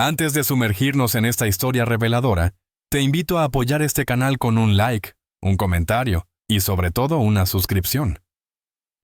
Antes de sumergirnos en esta historia reveladora, te invito a apoyar este canal con un like, un comentario y sobre todo una suscripción.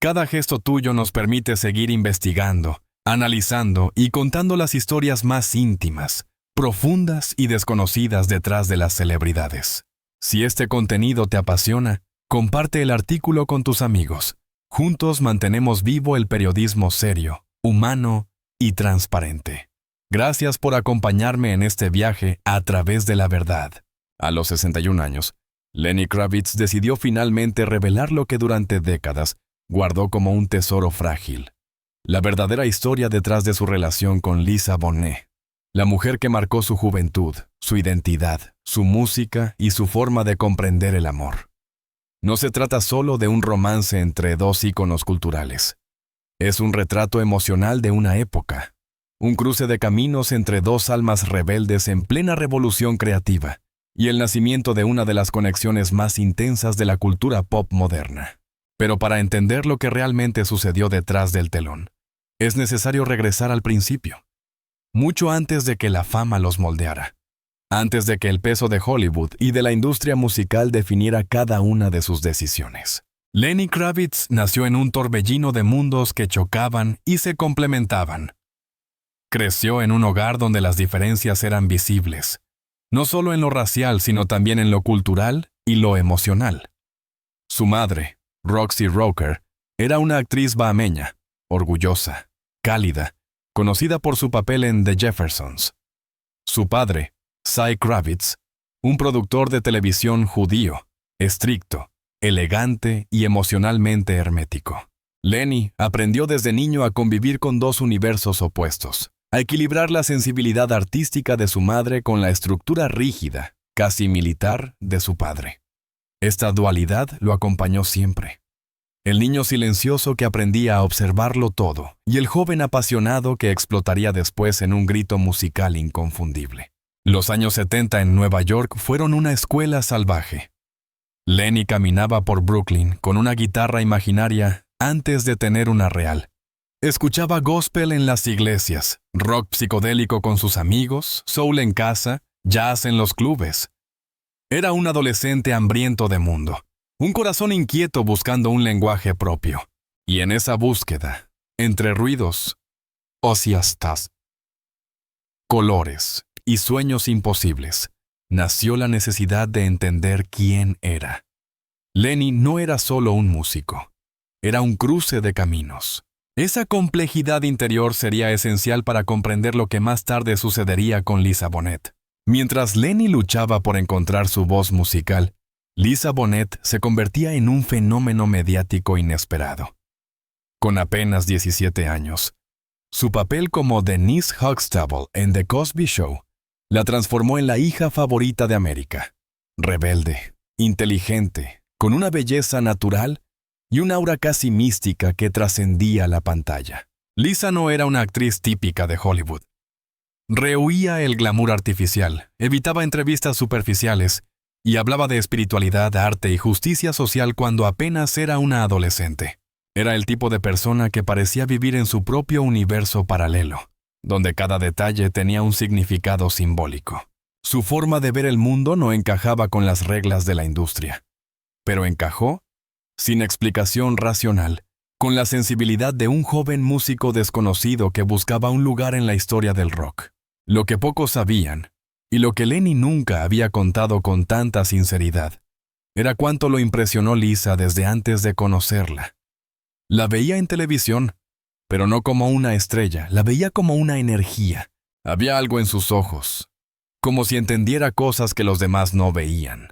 Cada gesto tuyo nos permite seguir investigando, analizando y contando las historias más íntimas, profundas y desconocidas detrás de las celebridades. Si este contenido te apasiona, comparte el artículo con tus amigos. Juntos mantenemos vivo el periodismo serio, humano y transparente. Gracias por acompañarme en este viaje a través de la verdad. A los 61 años, Lenny Kravitz decidió finalmente revelar lo que durante décadas guardó como un tesoro frágil. La verdadera historia detrás de su relación con Lisa Bonet, la mujer que marcó su juventud, su identidad, su música y su forma de comprender el amor. No se trata solo de un romance entre dos íconos culturales. Es un retrato emocional de una época, un cruce de caminos entre dos almas rebeldes en plena revolución creativa y el nacimiento de una de las conexiones más intensas de la cultura pop moderna. Pero para entender lo que realmente sucedió detrás del telón, es necesario regresar al principio, mucho antes de que la fama los moldeara, antes de que el peso de Hollywood y de la industria musical definiera cada una de sus decisiones. Lenny Kravitz nació en un torbellino de mundos que chocaban y se complementaban. Creció en un hogar donde las diferencias eran visibles, no solo en lo racial, sino también en lo cultural y lo emocional. Su madre, Roxy Roker, era una actriz bahameña, orgullosa, cálida, conocida por su papel en The Jeffersons. Su padre, Cy Kravitz, un productor de televisión judío, estricto, elegante y emocionalmente hermético. Lenny aprendió desde niño a convivir con dos universos opuestos, a equilibrar la sensibilidad artística de su madre con la estructura rígida, casi militar, de su padre. Esta dualidad lo acompañó siempre. El niño silencioso que aprendía a observarlo todo y el joven apasionado que explotaría después en un grito musical inconfundible. Los años 70 en Nueva York fueron una escuela salvaje. Lenny caminaba por Brooklyn con una guitarra imaginaria antes de tener una real. Escuchaba gospel en las iglesias, rock psicodélico con sus amigos, soul en casa, jazz en los clubes. Era un adolescente hambriento de mundo, un corazón inquieto buscando un lenguaje propio. Y en esa búsqueda, entre ruidos, osiastas, colores y sueños imposibles, nació la necesidad de entender quién era. Lenny no era solo un músico, era un cruce de caminos. Esa complejidad interior sería esencial para comprender lo que más tarde sucedería con Lisa Bonet. Mientras Lenny luchaba por encontrar su voz musical, Lisa Bonet se convertía en un fenómeno mediático inesperado. Con apenas 17 años, su papel como Denise Huxtable en The Cosby Show la transformó en la hija favorita de América. Rebelde, inteligente, con una belleza natural y un aura casi mística que trascendía la pantalla. Lisa no era una actriz típica de Hollywood. Rehuía el glamour artificial, evitaba entrevistas superficiales y hablaba de espiritualidad, arte y justicia social cuando apenas era una adolescente. Era el tipo de persona que parecía vivir en su propio universo paralelo, donde cada detalle tenía un significado simbólico. Su forma de ver el mundo no encajaba con las reglas de la industria, pero encajó, sin explicación racional, con la sensibilidad de un joven músico desconocido que buscaba un lugar en la historia del rock. Lo que pocos sabían, y lo que Lenny nunca había contado con tanta sinceridad, era cuánto lo impresionó Lisa desde antes de conocerla. La veía en televisión, pero no como una estrella, la veía como una energía. Había algo en sus ojos, como si entendiera cosas que los demás no veían,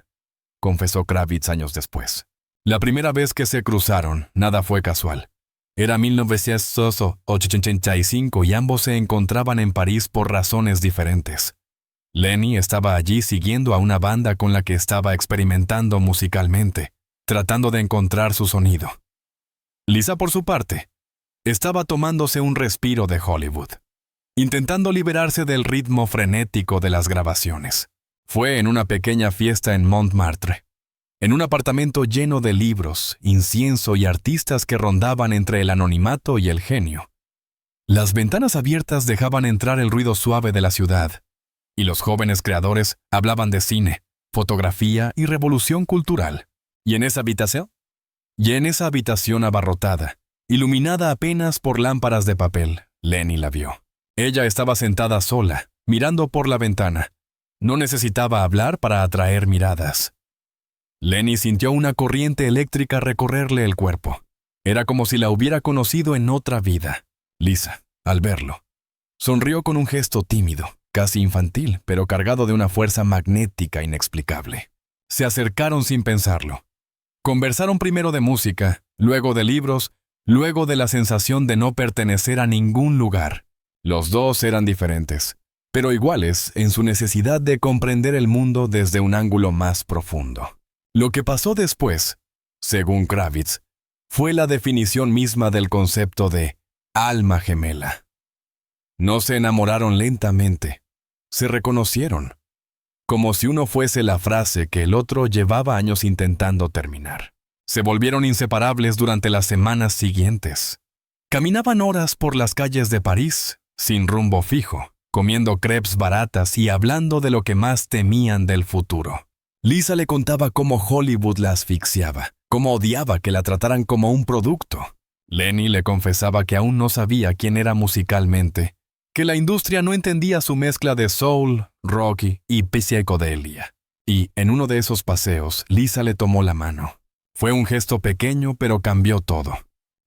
confesó Kravitz años después. La primera vez que se cruzaron, nada fue casual. Era 1985 y ambos se encontraban en París por razones diferentes. Lenny estaba allí siguiendo a una banda con la que estaba experimentando musicalmente, tratando de encontrar su sonido. Lisa, por su parte, estaba tomándose un respiro de Hollywood, intentando liberarse del ritmo frenético de las grabaciones. Fue en una pequeña fiesta en Montmartre, en un apartamento lleno de libros, incienso y artistas que rondaban entre el anonimato y el genio. Las ventanas abiertas dejaban entrar el ruido suave de la ciudad, y los jóvenes creadores hablaban de cine, fotografía y revolución cultural. ¿Y en esa habitación? Y en esa habitación abarrotada, iluminada apenas por lámparas de papel, Lenny la vio. Ella estaba sentada sola, mirando por la ventana. No necesitaba hablar para atraer miradas. Lenny sintió una corriente eléctrica recorrerle el cuerpo. Era como si la hubiera conocido en otra vida. Lisa, al verlo, sonrió con un gesto tímido, casi infantil, pero cargado de una fuerza magnética inexplicable. Se acercaron sin pensarlo. Conversaron primero de música, luego de libros, luego de la sensación de no pertenecer a ningún lugar. Los dos eran diferentes, pero iguales en su necesidad de comprender el mundo desde un ángulo más profundo. Lo que pasó después, según Kravitz, fue la definición misma del concepto de alma gemela. No se enamoraron lentamente, se reconocieron, como si uno fuese la frase que el otro llevaba años intentando terminar. Se volvieron inseparables durante las semanas siguientes. Caminaban horas por las calles de París, sin rumbo fijo, comiendo crepes baratas y hablando de lo que más temían del futuro. Lisa le contaba cómo Hollywood la asfixiaba, cómo odiaba que la trataran como un producto. Lenny le confesaba que aún no sabía quién era musicalmente, que la industria no entendía su mezcla de soul, rock y psicodelia. Y en uno de esos paseos, Lisa le tomó la mano. Fue un gesto pequeño, pero cambió todo.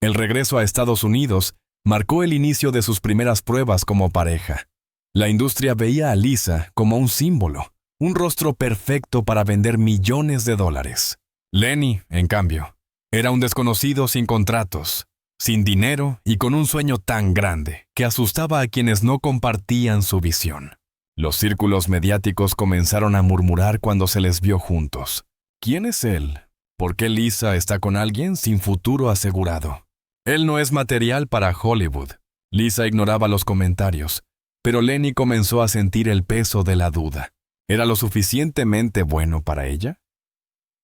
El regreso a Estados Unidos marcó el inicio de sus primeras pruebas como pareja. La industria veía a Lisa como un símbolo, un rostro perfecto para vender millones de dólares. Lenny, en cambio, era un desconocido sin contratos, sin dinero y con un sueño tan grande que asustaba a quienes no compartían su visión. Los círculos mediáticos comenzaron a murmurar cuando se les vio juntos. ¿Quién es él? ¿Por qué Lisa está con alguien sin futuro asegurado? Él no es material para Hollywood. Lisa ignoraba los comentarios, pero Lenny comenzó a sentir el peso de la duda. ¿Era lo suficientemente bueno para ella?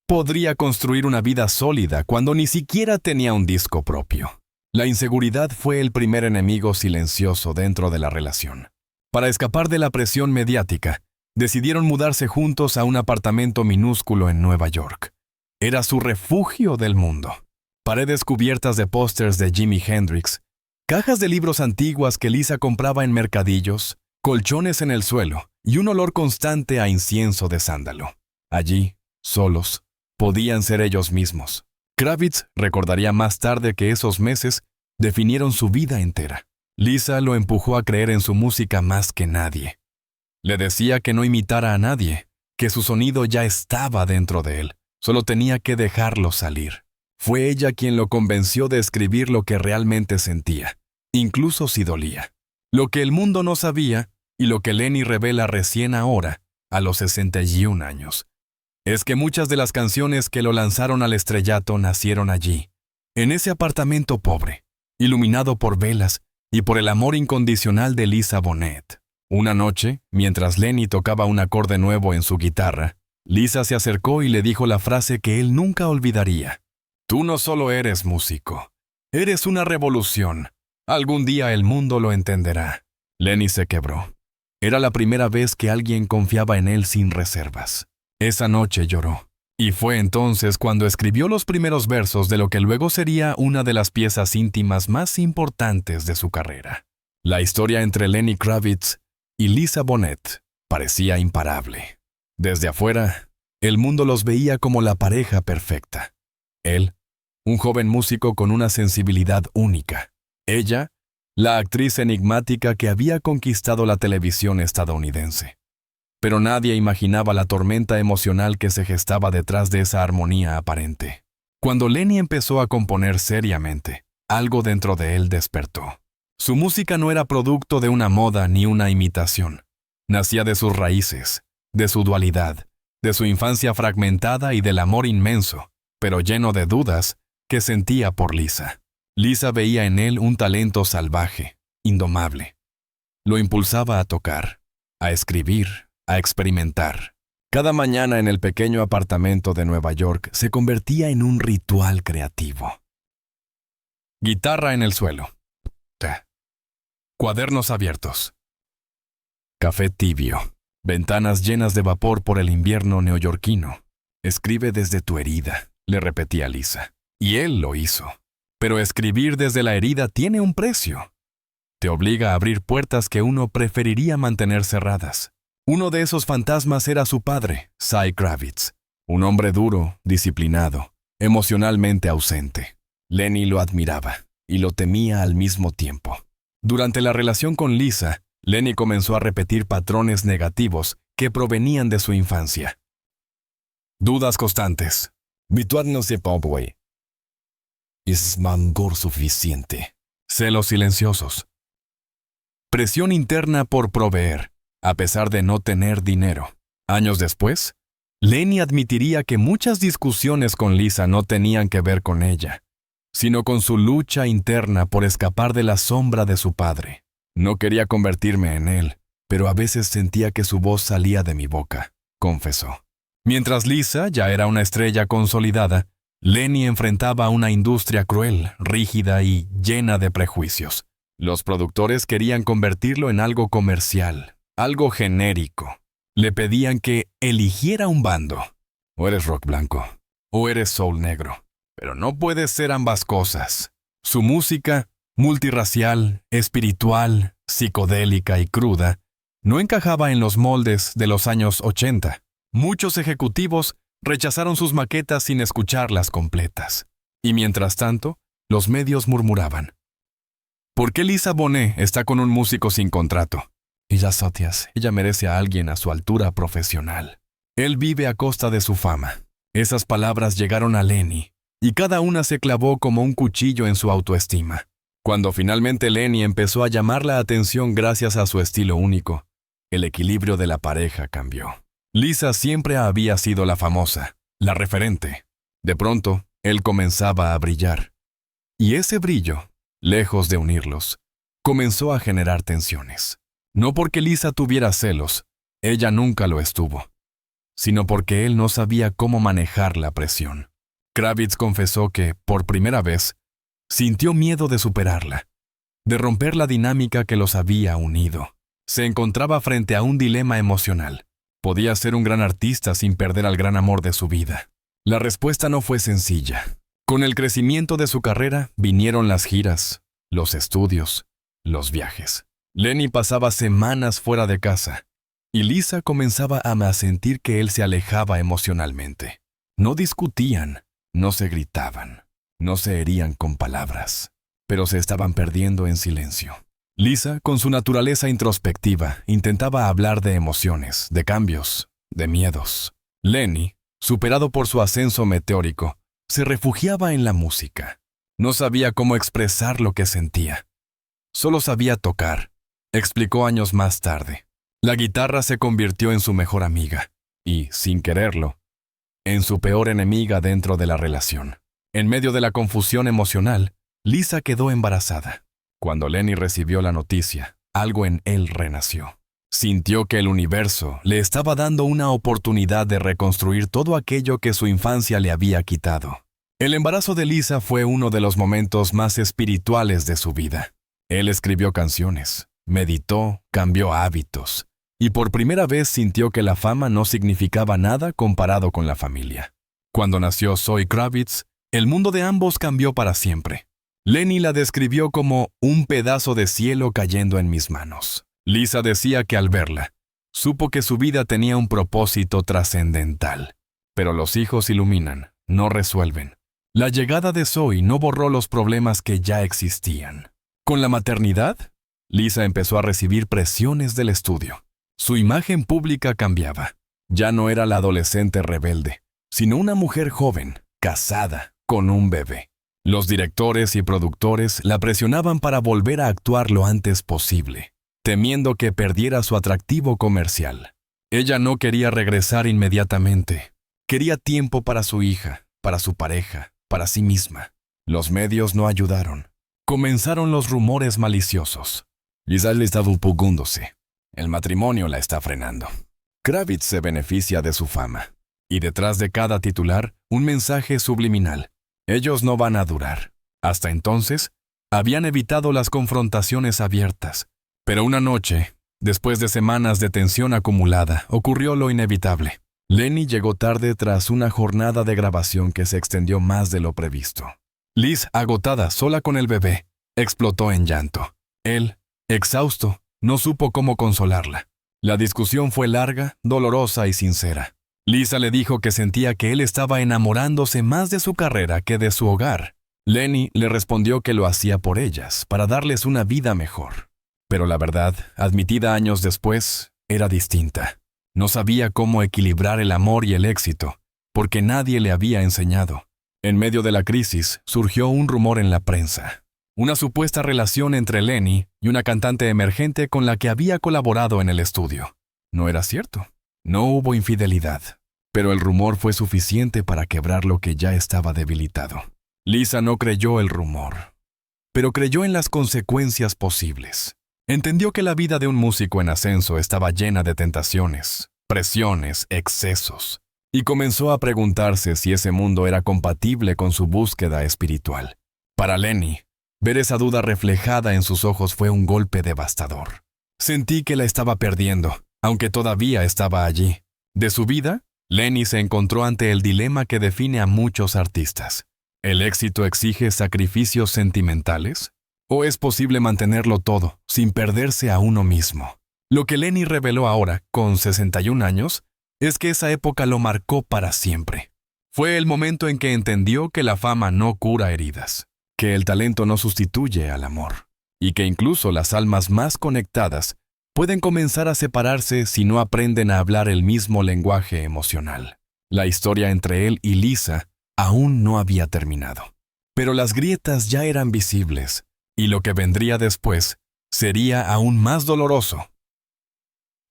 Podría construir una vida sólida cuando ni siquiera tenía un disco propio. La inseguridad fue el primer enemigo silencioso dentro de la relación. Para escapar de la presión mediática, decidieron mudarse juntos a un apartamento minúsculo en Nueva York. Era su refugio del mundo. Paredes cubiertas de pósters de Jimi Hendrix, cajas de libros antiguas que Lisa compraba en mercadillos, colchones en el suelo y un olor constante a incienso de sándalo. Allí, solos, podían ser ellos mismos. Kravitz recordaría más tarde que esos meses definieron su vida entera. Lisa lo empujó a creer en su música más que nadie. Le decía que no imitara a nadie, que su sonido ya estaba dentro de él, solo tenía que dejarlo salir. Fue ella quien lo convenció de escribir lo que realmente sentía, incluso si dolía. Lo que el mundo no sabía, y lo que Lenny revela recién ahora, a los 61 años, es que muchas de las canciones que lo lanzaron al estrellato nacieron allí, en ese apartamento pobre, iluminado por velas y por el amor incondicional de Lisa Bonet. Una noche, mientras Lenny tocaba un acorde nuevo en su guitarra, Lisa se acercó y le dijo la frase que él nunca olvidaría. «Tú no solo eres músico, eres una revolución. Algún día el mundo lo entenderá». Lenny se quebró. Era la primera vez que alguien confiaba en él sin reservas. Esa noche lloró. Y fue entonces cuando escribió los primeros versos de lo que luego sería una de las piezas íntimas más importantes de su carrera. La historia entre Lenny Kravitz y Lisa Bonet parecía imparable. Desde afuera, el mundo los veía como la pareja perfecta. Él, un joven músico con una sensibilidad única. Ella, la actriz enigmática que había conquistado la televisión estadounidense. Pero nadie imaginaba la tormenta emocional que se gestaba detrás de esa armonía aparente. Cuando Lenny empezó a componer seriamente, algo dentro de él despertó. Su música no era producto de una moda ni una imitación. Nacía de sus raíces, de su dualidad, de su infancia fragmentada y del amor inmenso, pero lleno de dudas, que sentía por Lisa. Lisa veía en él un talento salvaje, indomable. Lo impulsaba a tocar, a escribir, a experimentar. Cada mañana en el pequeño apartamento de Nueva York se convertía en un ritual creativo. Guitarra en el suelo. Cuadernos abiertos. Café tibio. Ventanas llenas de vapor por el invierno neoyorquino. Escribe desde tu herida, le repetía Lisa. Y él lo hizo. Pero escribir desde la herida tiene un precio. Te obliga a abrir puertas que uno preferiría mantener cerradas. Uno de esos fantasmas era su padre, Cy Kravitz. Un hombre duro, disciplinado, emocionalmente ausente. Lenny lo admiraba y lo temía al mismo tiempo. Durante la relación con Lisa, Lenny comenzó a repetir patrones negativos que provenían de su infancia. Dudas constantes. Victoire no se puede. Es mangor suficiente. Celos silenciosos. Presión interna por proveer, a pesar de no tener dinero. Años después, Lenny admitiría que muchas discusiones con Lisa no tenían que ver con ella, sino con su lucha interna por escapar de la sombra de su padre. No quería convertirme en él, pero a veces sentía que su voz salía de mi boca, confesó. Mientras Lisa ya era una estrella consolidada, Lenny enfrentaba a una industria cruel, rígida y llena de prejuicios. Los productores querían convertirlo en algo comercial, algo genérico. Le pedían que eligiera un bando. O eres rock blanco, o eres soul negro. Pero no puedes ser ambas cosas. Su música, multirracial, espiritual, psicodélica y cruda, no encajaba en los moldes de los años 80. Muchos ejecutivos rechazaron sus maquetas sin escucharlas completas. Y mientras tanto, los medios murmuraban. ¿Por qué Lisa Bonet está con un músico sin contrato? Ella merece a alguien a su altura profesional. Él vive a costa de su fama. Esas palabras llegaron a Lenny, y cada una se clavó como un cuchillo en su autoestima. Cuando finalmente Lenny empezó a llamar la atención gracias a su estilo único, el equilibrio de la pareja cambió. Lisa siempre había sido la famosa, la referente. De pronto, él comenzaba a brillar. Y ese brillo, lejos de unirlos, comenzó a generar tensiones. No porque Lisa tuviera celos, ella nunca lo estuvo, sino porque él no sabía cómo manejar la presión. Kravitz confesó que, por primera vez, sintió miedo de superarla, de romper la dinámica que los había unido. Se encontraba frente a un dilema emocional. Podía ser un gran artista sin perder al gran amor de su vida. La respuesta no fue sencilla. Con el crecimiento de su carrera vinieron las giras, los estudios, los viajes. Lenny pasaba semanas fuera de casa, y Lisa comenzaba a sentir que él se alejaba emocionalmente. No discutían, no se gritaban, no se herían con palabras, pero se estaban perdiendo en silencio. Lisa, con su naturaleza introspectiva, intentaba hablar de emociones, de cambios, de miedos. Lenny, superado por su ascenso meteórico, se refugiaba en la música. No sabía cómo expresar lo que sentía. Solo sabía tocar, explicó años más tarde. La guitarra se convirtió en su mejor amiga y, sin quererlo, en su peor enemiga dentro de la relación. En medio de la confusión emocional, Lisa quedó embarazada. Cuando Lenny recibió la noticia, algo en él renació. Sintió que el universo le estaba dando una oportunidad de reconstruir todo aquello que su infancia le había quitado. El embarazo de Lisa fue uno de los momentos más espirituales de su vida. Él escribió canciones, meditó, cambió hábitos, y por primera vez sintió que la fama no significaba nada comparado con la familia. Cuando nació Zoe Kravitz, el mundo de ambos cambió para siempre. Lenny la describió como un pedazo de cielo cayendo en mis manos. Lisa decía que al verla, supo que su vida tenía un propósito trascendental. Pero los hijos iluminan, no resuelven. La llegada de Zoe no borró los problemas que ya existían. Con la maternidad, Lisa empezó a recibir presiones del estudio. Su imagen pública cambiaba. Ya no era la adolescente rebelde, sino una mujer joven, casada, con un bebé. Los directores y productores la presionaban para volver a actuar lo antes posible, temiendo que perdiera su atractivo comercial. Ella no quería regresar inmediatamente. Quería tiempo para su hija, para su pareja, para sí misma. Los medios no ayudaron. Comenzaron los rumores maliciosos. Lisa le estaba opugándose. El matrimonio la está frenando. Kravitz se beneficia de su fama. Y detrás de cada titular, un mensaje subliminal. Ellos no van a durar. Hasta entonces, habían evitado las confrontaciones abiertas, Pero una noche, después de semanas de tensión acumulada, ocurrió lo inevitable. Lenny llegó tarde tras una jornada de grabación que se extendió más de lo previsto. Liz, agotada, sola con el bebé, explotó en llanto. Él, exhausto, no supo cómo consolarla. La discusión fue larga, dolorosa y sincera. Lisa le dijo que sentía que él estaba enamorándose más de su carrera que de su hogar. Lenny le respondió que lo hacía por ellas, para darles una vida mejor. Pero la verdad, admitida años después, era distinta. No sabía cómo equilibrar el amor y el éxito, porque nadie le había enseñado. En medio de la crisis, surgió un rumor en la prensa. Una supuesta relación entre Lenny y una cantante emergente con la que había colaborado en el estudio. No era cierto. No hubo infidelidad. Pero el rumor fue suficiente para quebrar lo que ya estaba debilitado. Lisa no creyó el rumor, pero creyó en las consecuencias posibles. Entendió que la vida de un músico en ascenso estaba llena de tentaciones, presiones, excesos, y comenzó a preguntarse si ese mundo era compatible con su búsqueda espiritual. Para Lenny, ver esa duda reflejada en sus ojos fue un golpe devastador. Sentí que la estaba perdiendo, aunque todavía estaba allí. De su vida, Lenny se encontró ante el dilema que define a muchos artistas. ¿El éxito exige sacrificios sentimentales? ¿O es posible mantenerlo todo, sin perderse a uno mismo? Lo que Lenny reveló ahora, con 61 años, es que esa época lo marcó para siempre. Fue el momento en que entendió que la fama no cura heridas, que el talento no sustituye al amor, y que incluso las almas más conectadas pueden comenzar a separarse si no aprenden a hablar el mismo lenguaje emocional. La historia entre él y Lisa aún no había terminado, pero las grietas ya eran visibles, y lo que vendría después sería aún más doloroso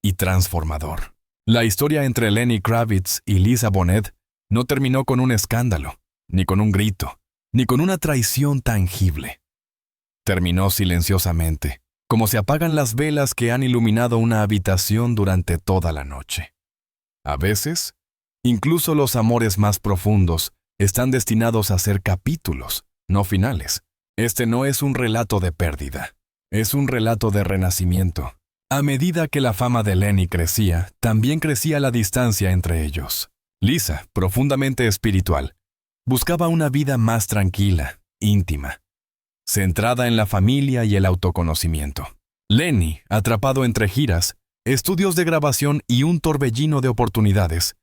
y transformador. La historia entre Lenny Kravitz y Lisa Bonet no terminó con un escándalo, ni con un grito, ni con una traición tangible. Terminó silenciosamente, como se apagan las velas que han iluminado una habitación durante toda la noche. A veces, incluso los amores más profundos están destinados a ser capítulos, no finales. Este no es un relato de pérdida, es un relato de renacimiento. A medida que la fama de Lenny crecía, también crecía la distancia entre ellos. Lisa, profundamente espiritual, buscaba una vida más tranquila, íntima, centrada en la familia y el autoconocimiento. Lenny, atrapado entre giras, estudios de grabación y un torbellino de oportunidades,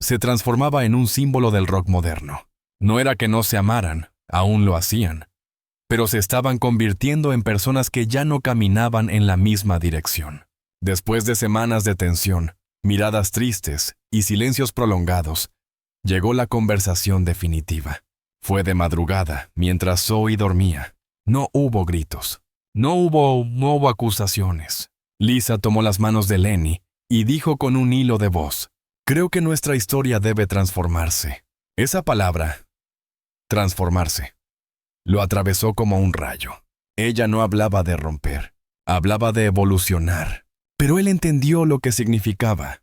se transformaba en un símbolo del rock moderno. No era que no se amaran, aún lo hacían, pero se estaban convirtiendo en personas que ya no caminaban en la misma dirección. Después de semanas de tensión, miradas tristes y silencios prolongados, llegó la conversación definitiva. Fue de madrugada, mientras Zoe dormía. No hubo gritos. No hubo acusaciones. Lisa tomó las manos de Lenny y dijo con un hilo de voz: «Creo que nuestra historia debe transformarse». Esa palabra, transformarse, lo atravesó como un rayo. Ella no hablaba de romper, hablaba de evolucionar. Pero él entendió lo que significaba.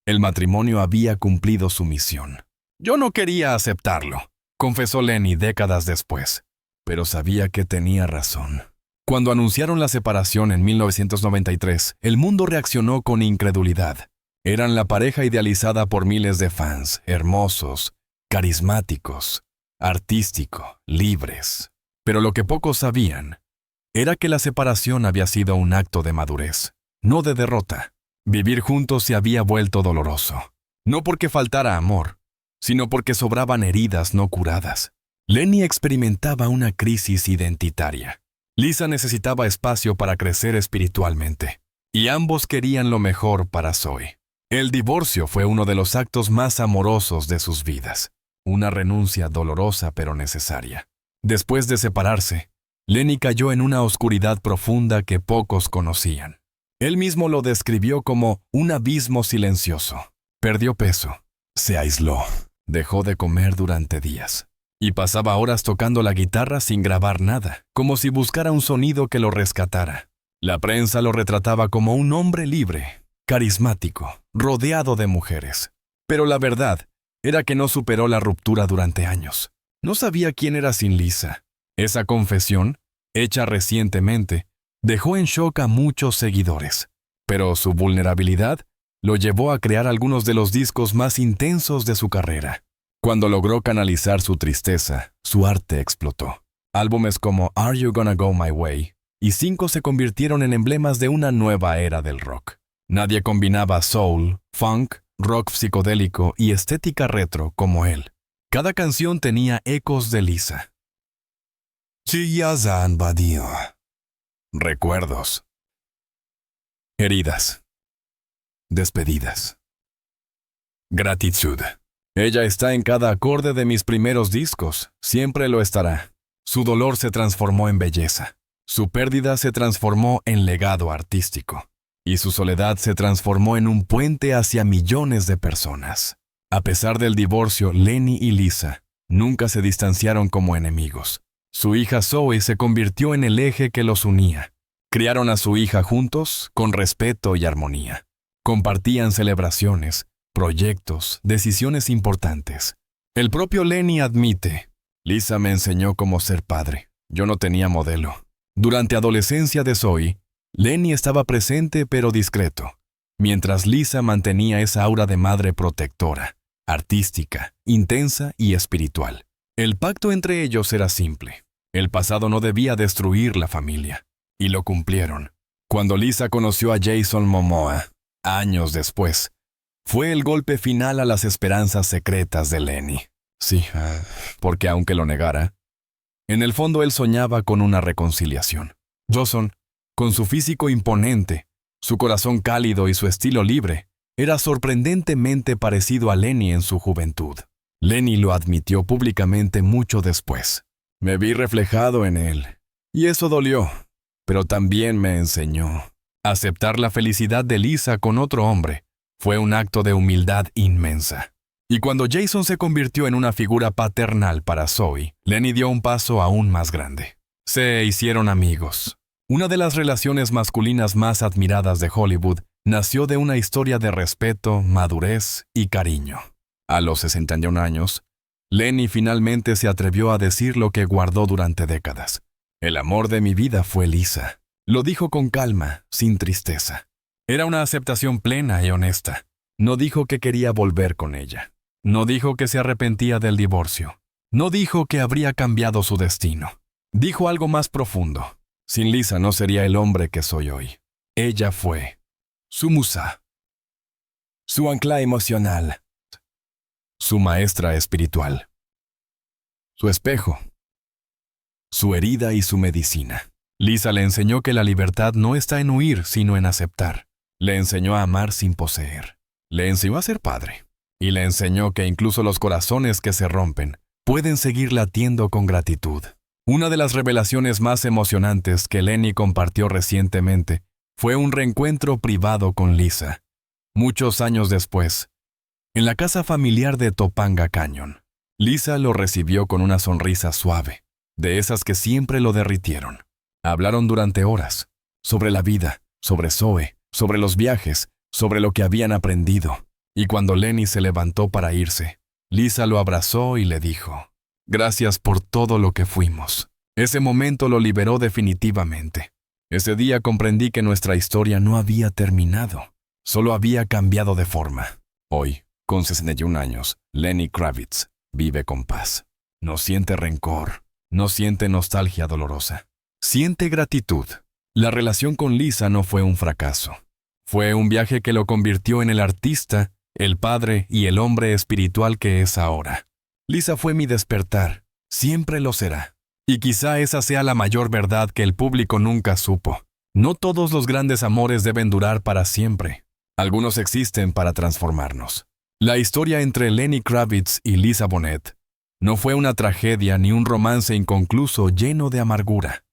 El matrimonio había cumplido su misión. «Yo no quería aceptarlo», confesó Lenny décadas después, pero sabía que tenía razón. Cuando anunciaron la separación en 1993, el mundo reaccionó con incredulidad. Eran la pareja idealizada por miles de fans, hermosos, carismáticos, artísticos, libres. Pero lo que pocos sabían era que la separación había sido un acto de madurez, no de derrota. Vivir juntos se había vuelto doloroso, no porque faltara amor, sino porque sobraban heridas no curadas. Lenny experimentaba una crisis identitaria. Lisa necesitaba espacio para crecer espiritualmente, y ambos querían lo mejor para Zoe. El divorcio fue uno de los actos más amorosos de sus vidas, una renuncia dolorosa pero necesaria. Después de separarse, Lenny cayó en una oscuridad profunda que pocos conocían. Él mismo lo describió como un abismo silencioso. Perdió peso, se aisló, dejó de comer durante días, y pasaba horas tocando la guitarra sin grabar nada, como si buscara un sonido que lo rescatara. La prensa lo retrataba como un hombre libre, carismático, rodeado de mujeres. Pero la verdad era que no superó la ruptura durante años. No sabía quién era sin Lisa. Esa confesión, hecha recientemente, Dejó en shock a muchos seguidores, pero su vulnerabilidad lo llevó a crear algunos de los discos más intensos de su carrera. Cuando logró canalizar su tristeza, su arte explotó. Álbumes como Are You Gonna Go My Way y 5 se convirtieron en emblemas de una nueva era del rock. Nadie combinaba soul, funk, rock psicodélico y estética retro como él. Cada canción tenía ecos de Lisa. Recuerdos. Heridas. Despedidas. Gratitud. Ella está en cada acorde de mis primeros discos, siempre lo estará. Su dolor se transformó en belleza. Su pérdida se transformó en legado artístico. Y su soledad se transformó en un puente hacia millones de personas. A pesar del divorcio, Lenny y Lisa nunca se distanciaron como enemigos. Su hija Zoe se convirtió en el eje que los unía. Criaron a su hija juntos, con respeto y armonía. Compartían celebraciones, proyectos, decisiones importantes. El propio Lenny admite: Lisa me enseñó cómo ser padre. Yo no tenía modelo. Durante adolescencia de Zoe, Lenny estaba presente pero discreto, mientras Lisa mantenía esa aura de madre protectora, artística, intensa y espiritual. El pacto entre ellos era simple. El pasado no debía destruir la familia. Y lo cumplieron. Cuando Lisa conoció a Jason Momoa, años después, fue el golpe final a las esperanzas secretas de Lenny. Sí, porque aunque lo negara, en el fondo él soñaba con una reconciliación. Jason, con su físico imponente, su corazón cálido y su estilo libre, era sorprendentemente parecido a Lenny en su juventud. Lenny lo admitió públicamente mucho después. Me vi reflejado en él, y eso dolió, pero también me enseñó. Aceptar la felicidad de Lisa con otro hombre fue un acto de humildad inmensa. Y cuando Jason se convirtió en una figura paternal para Zoe, Lenny dio un paso aún más grande. Se hicieron amigos. Una de las relaciones masculinas más admiradas de Hollywood nació de una historia de respeto, madurez y cariño. A los 61 años, Lenny finalmente se atrevió a decir lo que guardó durante décadas. El amor de mi vida fue Lisa. Lo dijo con calma, sin tristeza. Era una aceptación plena y honesta. No dijo que quería volver con ella. No dijo que se arrepentía del divorcio. No dijo que habría cambiado su destino. Dijo algo más profundo. Sin Lisa no sería el hombre que soy hoy. Ella fue su musa, su ancla emocional, su maestra espiritual, su espejo, su herida y su medicina. Lisa le enseñó que la libertad no está en huir, sino en aceptar. Le enseñó a amar sin poseer. Le enseñó a ser padre. Y le enseñó que incluso los corazones que se rompen pueden seguir latiendo con gratitud. Una de las revelaciones más emocionantes que Lenny compartió recientemente fue un reencuentro privado con Lisa, muchos años después, en la casa familiar de Topanga Canyon. Lisa lo recibió con una sonrisa suave, de esas que siempre lo derritieron. Hablaron durante horas, sobre la vida, sobre Zoe, sobre los viajes, sobre lo que habían aprendido. Y cuando Lenny se levantó para irse, Lisa lo abrazó y le dijo: «Gracias por todo lo que fuimos». Ese momento lo liberó definitivamente. Ese día comprendí que nuestra historia no había terminado, solo había cambiado de forma. Hoy, con 61 años, Lenny Kravitz vive con paz. No siente rencor, no siente nostalgia dolorosa. Siente gratitud. La relación con Lisa no fue un fracaso. Fue un viaje que lo convirtió en el artista, el padre y el hombre espiritual que es ahora. Lisa fue mi despertar, siempre lo será. Y quizá esa sea la mayor verdad que el público nunca supo. No todos los grandes amores deben durar para siempre. Algunos existen para transformarnos. La historia entre Lenny Kravitz y Lisa Bonet no fue una tragedia ni un romance inconcluso lleno de amargura.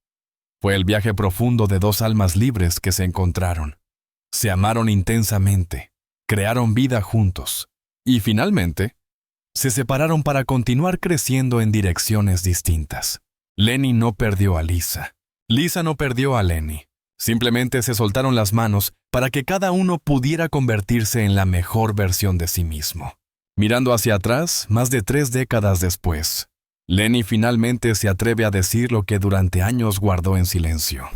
Fue el viaje profundo de dos almas libres que se encontraron. Se amaron intensamente, crearon vida juntos y finalmente se separaron para continuar creciendo en direcciones distintas. Lenny no perdió a Lisa. Lisa no perdió a Lenny. Simplemente se soltaron las manos para que cada uno pudiera convertirse en la mejor versión de sí mismo. Mirando hacia atrás, más de 3 décadas después, Lenny finalmente se atreve a decir lo que durante años guardó en silencio.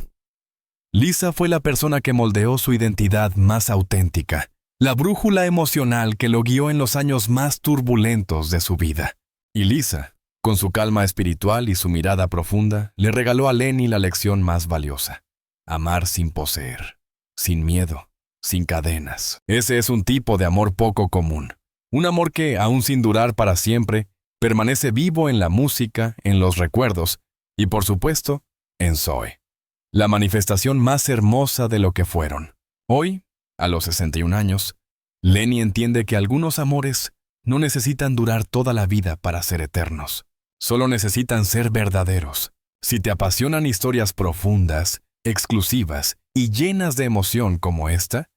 Lisa fue la persona que moldeó su identidad más auténtica, la brújula emocional que lo guió en los años más turbulentos de su vida. Y Lisa, con su calma espiritual y su mirada profunda, le regaló a Lenny la lección más valiosa: amar sin poseer, sin miedo, sin cadenas. Ese es un tipo de amor poco común. Un amor que, aún sin durar para siempre, permanece vivo en la música, en los recuerdos y, por supuesto, en Zoe, la manifestación más hermosa de lo que fueron. Hoy, a los 61 años, Lenny entiende que algunos amores no necesitan durar toda la vida para ser eternos. Solo necesitan ser verdaderos. Si te apasionan historias profundas, exclusivas y llenas de emoción como esta,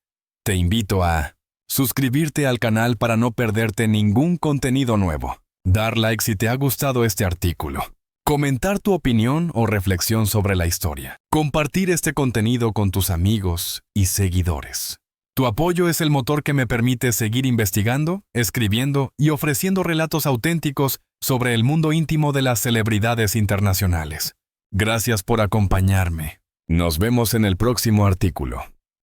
te invito a suscribirte al canal para no perderte ningún contenido nuevo, dar like si te ha gustado este artículo, comentar tu opinión o reflexión sobre la historia, compartir este contenido con tus amigos y seguidores. Tu apoyo es el motor que me permite seguir investigando, escribiendo y ofreciendo relatos auténticos sobre el mundo íntimo de las celebridades internacionales. Gracias por acompañarme. Nos vemos en el próximo artículo.